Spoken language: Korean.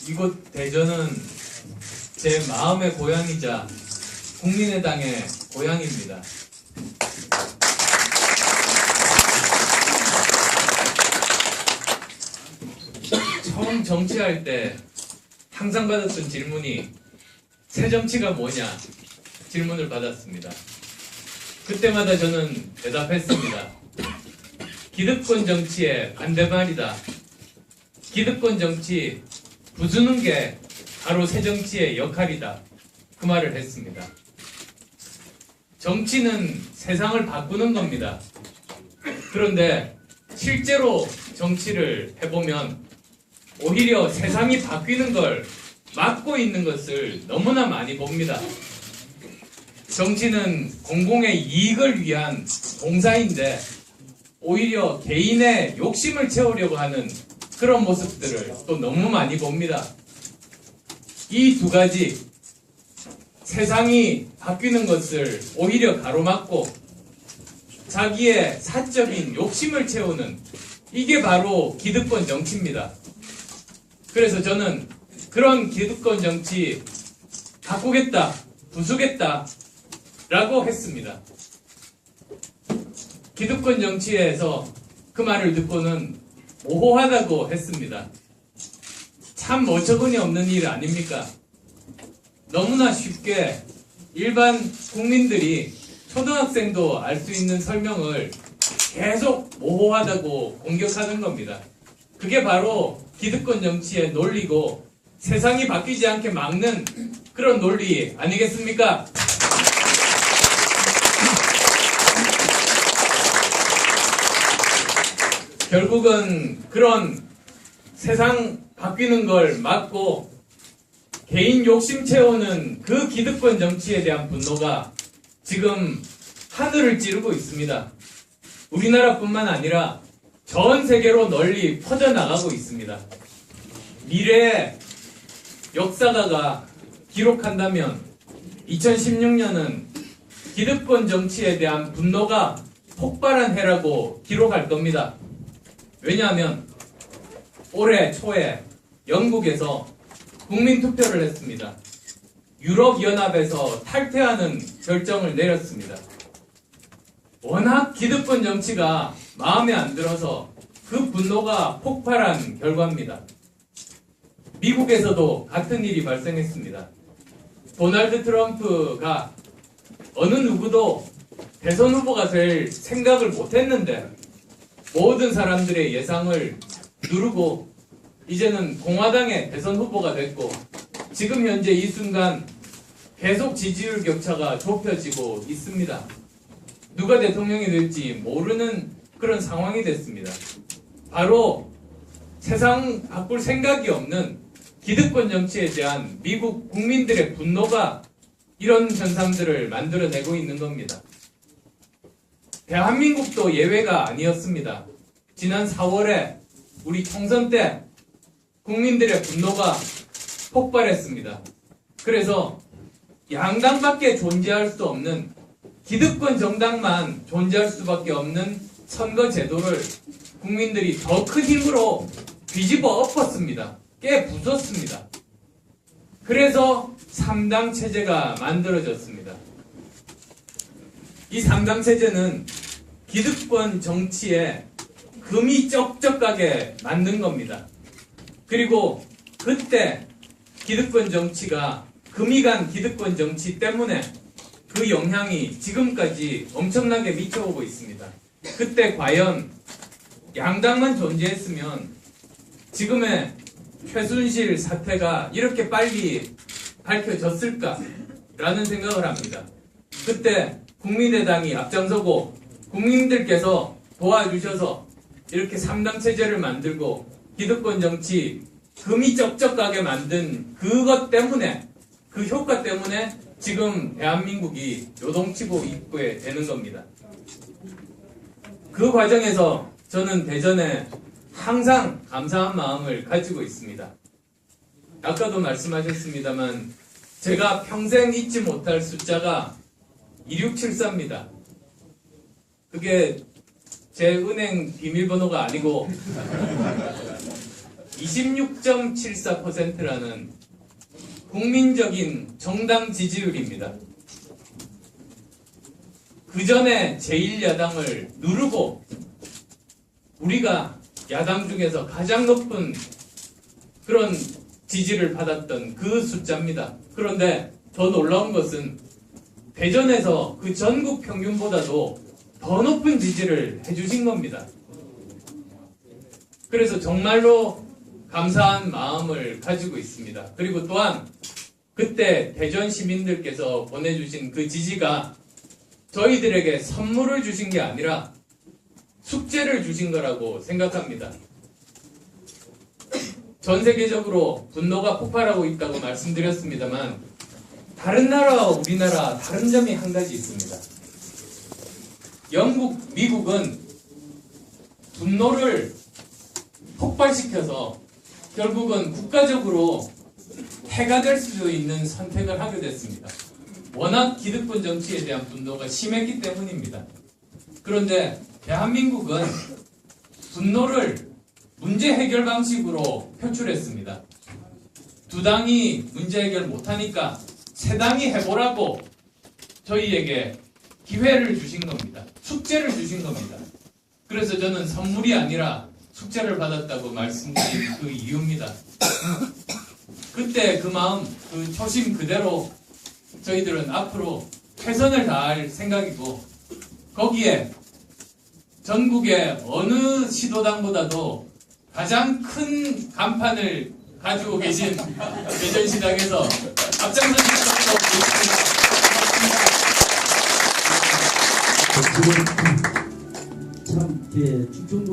이곳 대전은 제 마음의 고향이자 국민의당의 고향입니다. 처음 정치할 때 항상 받았던 질문이 새 정치가 뭐냐 질문을 받았습니다. 그때마다 저는 대답했습니다. 기득권 정치의 반대말이다. 기득권 정치 부수는 게 바로 새 정치의 역할이다. 그 말을 했습니다. 정치는 세상을 바꾸는 겁니다. 그런데 실제로 정치를 해보면 오히려 세상이 바뀌는 걸 막고 있는 것을 너무나 많이 봅니다. 정치는 공공의 이익을 위한 봉사인데 오히려 개인의 욕심을 채우려고 하는 그런 모습들을 또 너무 많이 봅니다. 이 두 가지, 세상이 바뀌는 것을 오히려 가로막고 자기의 사적인 욕심을 채우는 이게 바로 기득권 정치입니다. 그래서 저는 그런 기득권 정치 바꾸겠다, 부수겠다 라고 했습니다. 기득권 정치에서 그 말을 듣고는 모호하다고 했습니다. 참 어처구니 없는 일 아닙니까? 너무나 쉽게 일반 국민들이 초등학생도 알 수 있는 설명을 계속 모호하다고 공격하는 겁니다. 그게 바로 기득권 정치의 논리고 세상이 바뀌지 않게 막는 그런 논리 아니겠습니까? 결국은 그런 세상 바뀌는 걸 막고 개인 욕심 채우는 그 기득권 정치에 대한 분노가 지금 하늘을 찌르고 있습니다. 우리나라뿐만 아니라 전 세계로 널리 퍼져나가고 있습니다. 미래의 역사가가 기록한다면 2016년은 기득권 정치에 대한 분노가 폭발한 해라고 기록할 겁니다. 왜냐하면 올해 초에 영국에서 국민투표를 했습니다. 유럽연합에서 탈퇴하는 결정을 내렸습니다. 워낙 기득권 정치가 마음에 안 들어서 그 분노가 폭발한 결과입니다. 미국에서도 같은 일이 발생했습니다. 도널드 트럼프가 어느 누구도 대선 후보가 될 생각을 못했는데 모든 사람들의 예상을 누르고 이제는 공화당의 대선 후보가 됐고 지금 현재 이 순간 계속 지지율 격차가 좁혀지고 있습니다. 누가 대통령이 될지 모르는 그런 상황이 됐습니다. 바로 세상 바꿀 생각이 없는 기득권 정치에 대한 미국 국민들의 분노가 이런 현상들을 만들어내고 있는 겁니다. 대한민국도 예외가 아니었습니다. 지난 4월에 우리 총선 때 국민들의 분노가 폭발했습니다. 그래서 양당밖에 존재할 수 없는 기득권 정당만 존재할 수밖에 없는 선거 제도를 국민들이 더 큰 힘으로 뒤집어 엎었습니다. 깨부쉈습니다. 그래서 3당 체제가 만들어졌습니다. 이 3당 체제는 기득권 정치에 금이 쩍쩍하게 만든 겁니다. 그리고 그때 기득권 정치가 금이 간 기득권 정치 때문에 그 영향이 지금까지 엄청나게 미쳐오고 있습니다. 그때 과연 양당만 존재했으면 지금의 최순실 사태가 이렇게 빨리 밝혀졌을까라는 생각을 합니다. 그때 국민의당이 앞장서고 국민들께서 도와주셔서 이렇게 3당 체제를 만들고 기득권 정치 금이 쩍쩍하게 만든 그것 때문에 그 효과 때문에 지금 대한민국이 요동치고 있게 되는 겁니다. 그 과정에서 저는 대전에 항상 감사한 마음을 가지고 있습니다. 아까도 말씀하셨습니다만 제가 평생 잊지 못할 숫자가 2674입니다. 그게 제 은행 비밀번호가 아니고 26.74%라는 국민적인 정당 지지율입니다. 그 전에 제1야당을 누르고 우리가 야당 중에서 가장 높은 그런 지지를 받았던 그 숫자입니다. 그런데 더 놀라운 것은 대전에서 그 전국 평균보다도 더 높은 지지를 해주신 겁니다. 그래서 정말로 감사한 마음을 가지고 있습니다. 그리고 또한 그때 대전 시민들께서 보내주신 그 지지가 저희들에게 선물을 주신 게 아니라 숙제를 주신 거라고 생각합니다. 전 세계적으로 분노가 폭발하고 있다고 말씀드렸습니다만 다른 나라와 우리나라 다른 점이 한 가지 있습니다. 영국, 미국은 분노를 폭발시켜서 결국은 국가적으로 해가 될 수 있는 선택을 하게 됐습니다. 워낙 기득권 정치에 대한 분노가 심했기 때문입니다. 그런데 대한민국은 분노를 문제 해결 방식으로 표출했습니다. 두 당이 문제 해결 못하니까 세 당이 해보라고 저희에게 기회를 주신 겁니다. 숙제를 주신 겁니다. 그래서 저는 선물이 아니라 숙제를 받았다고 말씀드린 그 이유입니다. 그때 그 마음, 그 초심 그대로 저희들은 앞으로 최선을 다할 생각이고 거기에 전국의 어느 시도당보다도 가장 큰 간판을 가지고 계신 대전시당에서 앞장서 주셨다고 참, 충청도